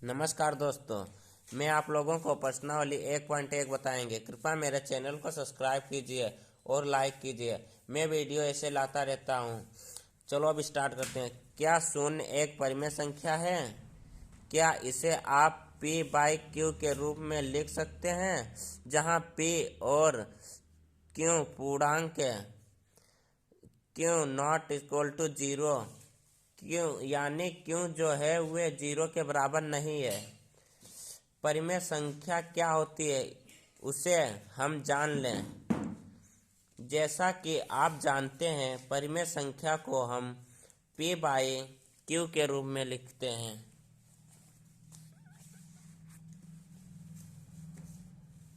नमस्कार दोस्तों, मैं आप लोगों को प्रश्नावली 1.1 बताएंगे। कृपया मेरे चैनल को सब्सक्राइब कीजिए और लाइक कीजिए। मैं वीडियो ऐसे लाता रहता हूँ। चलो अब स्टार्ट करते हैं। क्या शून्य एक परिमेय संख्या है? क्या इसे आप p/q के रूप में लिख सकते हैं, जहाँ p और q पूर्णांक है? q not equal to 0। क्यों यानी क्यों जो है वह 0 के बराबर नहीं है। परिमेय संख्या क्या होती है उसे हम जान लें। जैसा कि आप जानते हैं, परिमेय संख्या को हम p/q के रूप में लिखते हैं।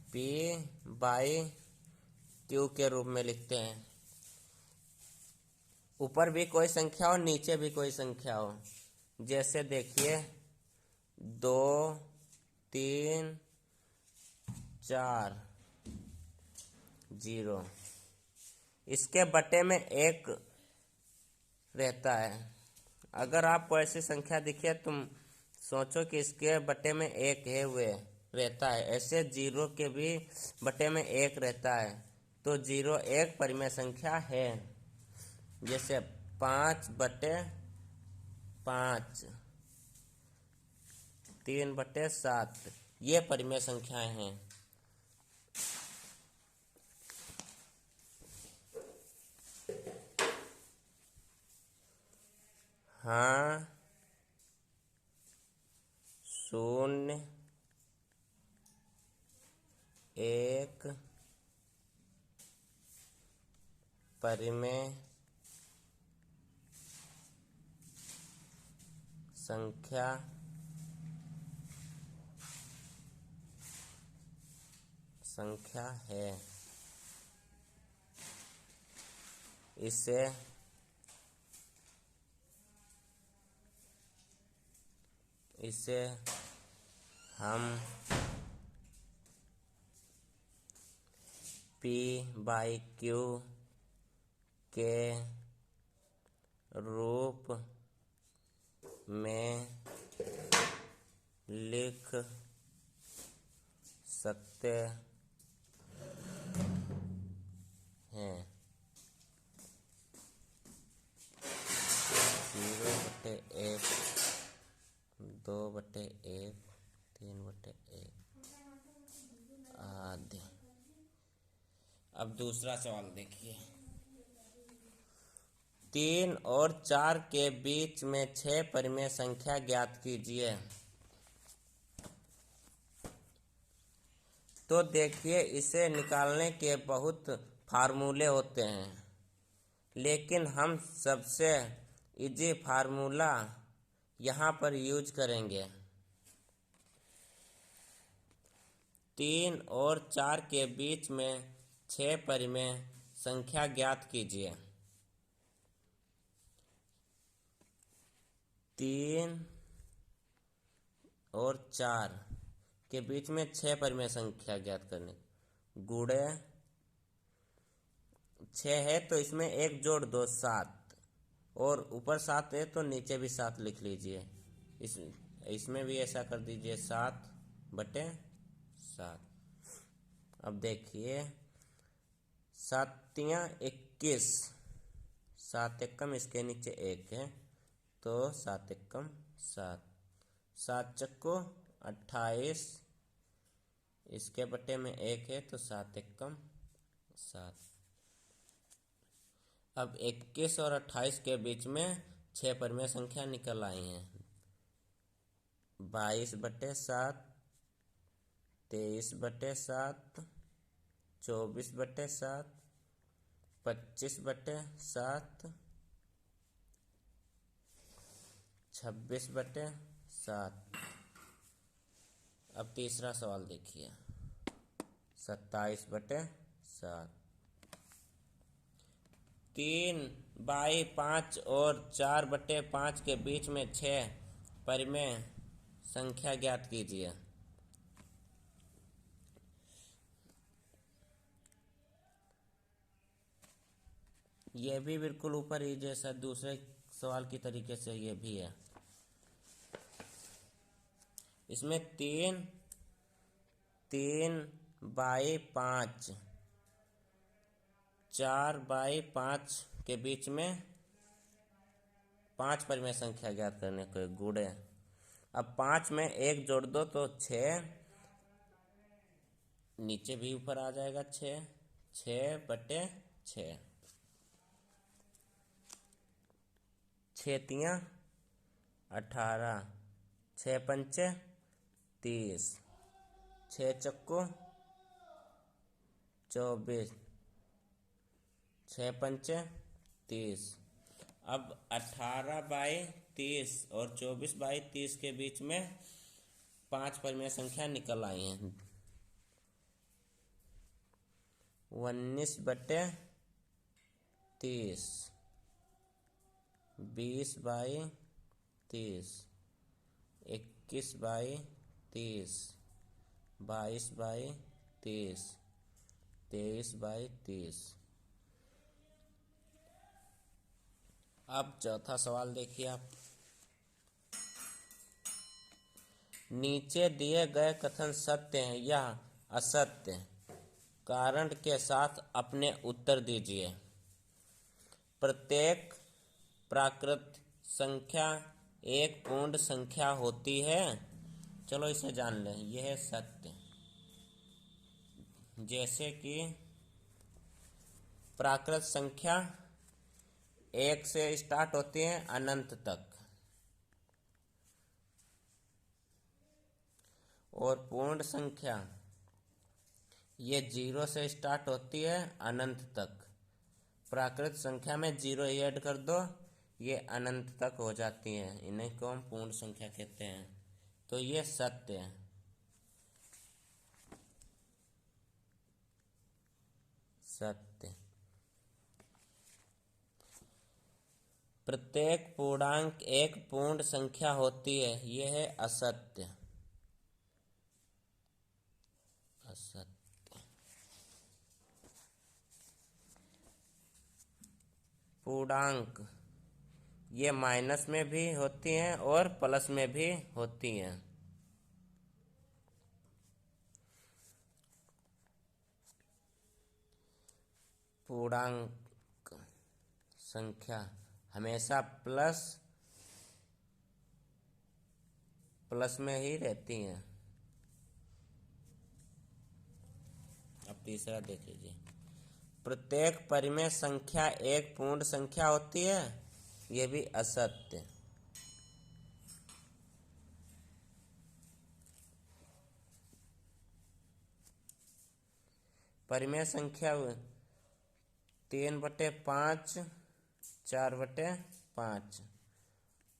p/q के रूप में लिखते हैं। ऊपर भी कोई संख्या हो, नीचे भी कोई संख्या हो। जैसे देखिए 2, 3, 4, 0। इसके बटे में 1 रहता है। अगर आपको ऐसी संख्या दिखे तुम सोचो कि इसके बटे में 1 है, वे रहता है। ऐसे 0 के भी बटे में 1 रहता है, तो 0 एक परिमेय संख्या है। जैसे 5/5, 3/7, ये परिमेय संख्याएं हैं। हाँ, 0, 1 परिमेय संख्या है। इसे हम p/q के रूप में लिख सकते हैं। 0/1, 2/1, 3/1 आदि। अब दूसरा सवाल देखिए। 3 और 4 के बीच में 6 परिमेय संख्या ज्ञात कीजिए। तो देखिए, इसे निकालने के बहुत फार्मूले होते हैं, लेकिन हम सबसे इजी फार्मूला यहाँ पर यूज करेंगे। 3 और 4 के बीच में 6 परिमेय संख्या ज्ञात कीजिए। 3 और 4 के बीच में 6 परिमेय संख्या ज्ञात करनी। गुणे 6 है तो इसमें 1 जोड़ 2, 7, और ऊपर 7 है तो नीचे भी 7 लिख लीजिए। इसमें भी ऐसा कर दीजिए, 7/7। अब देखिए, 7×21, 7 एकम, इसके नीचे 1 है तो 7 एकम 7, 7×4 28, इसके बटे में 1 है तो 7 एकम 7। अब 21 और 28 के बीच में 6 परिमेय संख्या निकल आई हैं। 22/7, 23/7, 24/7, 25/7, 26/7। अब तीसरा सवाल देखिए। 27/7। 3/5 और 4/5 के बीच में 6 परिमेय संख्या ज्ञात कीजिए। यह भी बिल्कुल ऊपर ही जैसा दूसरे सवाल की तरीके से ये भी है। इसमें 3 3/5, 4/5 के बीच में 5 परिमेय संख्या ज्ञात करने को गुणे। अब 5 में 1 जोड़ दो तो 6, नीचे भी ऊपर आ जाएगा 6, 6/6, 6 × 18, 6×5 = 30, 6×4 = 24, 6×5 = 30। अब 18/30 और 24/30 के बीच में 5 परिमेय संख्या निकल आई हैं। 19/30, 20/30, 21/30, 22/30, 23/30। अब चौथा सवाल देखिए आप। नीचे दिए गए कथन सत्य हैं या असत्य, कारण के साथ अपने उत्तर दीजिए। प्रत्येक प्राकृत संख्या एक पूर्ण संख्या होती है। चलो इसे जान लें, यह है सत्य। जैसे कि प्राकृत संख्या 1 से स्टार्ट होती है अनंत तक, और पूर्ण संख्या ये 0 से स्टार्ट होती है अनंत तक। प्राकृत संख्या में 0 ही ऐड कर दो, ये अनंत तक हो जाती हैं। इन्हीं को हम पूर्ण संख्या कहते हैं। तो ये सत्य है। सत्य। प्रत्येक पूर्णांक एक पूर्ण संख्या होती है, यह है असत्य। असत्य। पूर्णांक ये माइनस में भी होती हैं और प्लस में भी होती हैं। पूर्णांक संख्या हमेशा प्लस में ही रहती हैं। अब तीसरा देख लीजिए। प्रत्येक परिमेय संख्या एक पूर्ण संख्या होती है, यह भी असत्य। परिमेय संख्या 3/5, 4/5।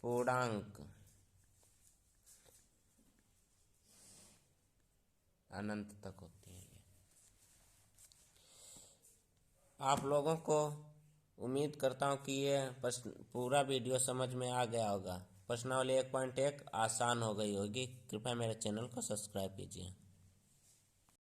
पूर्णांक अनंत तक होती है। आप लोगों को उम्मीद करता हूँ कि ये पूरा वीडियो समझ में आ गया होगा। प्रश्नावली 1.1 आसान हो गई होगी। कृपया मेरे चैनल को सब्सक्राइब कीजिए।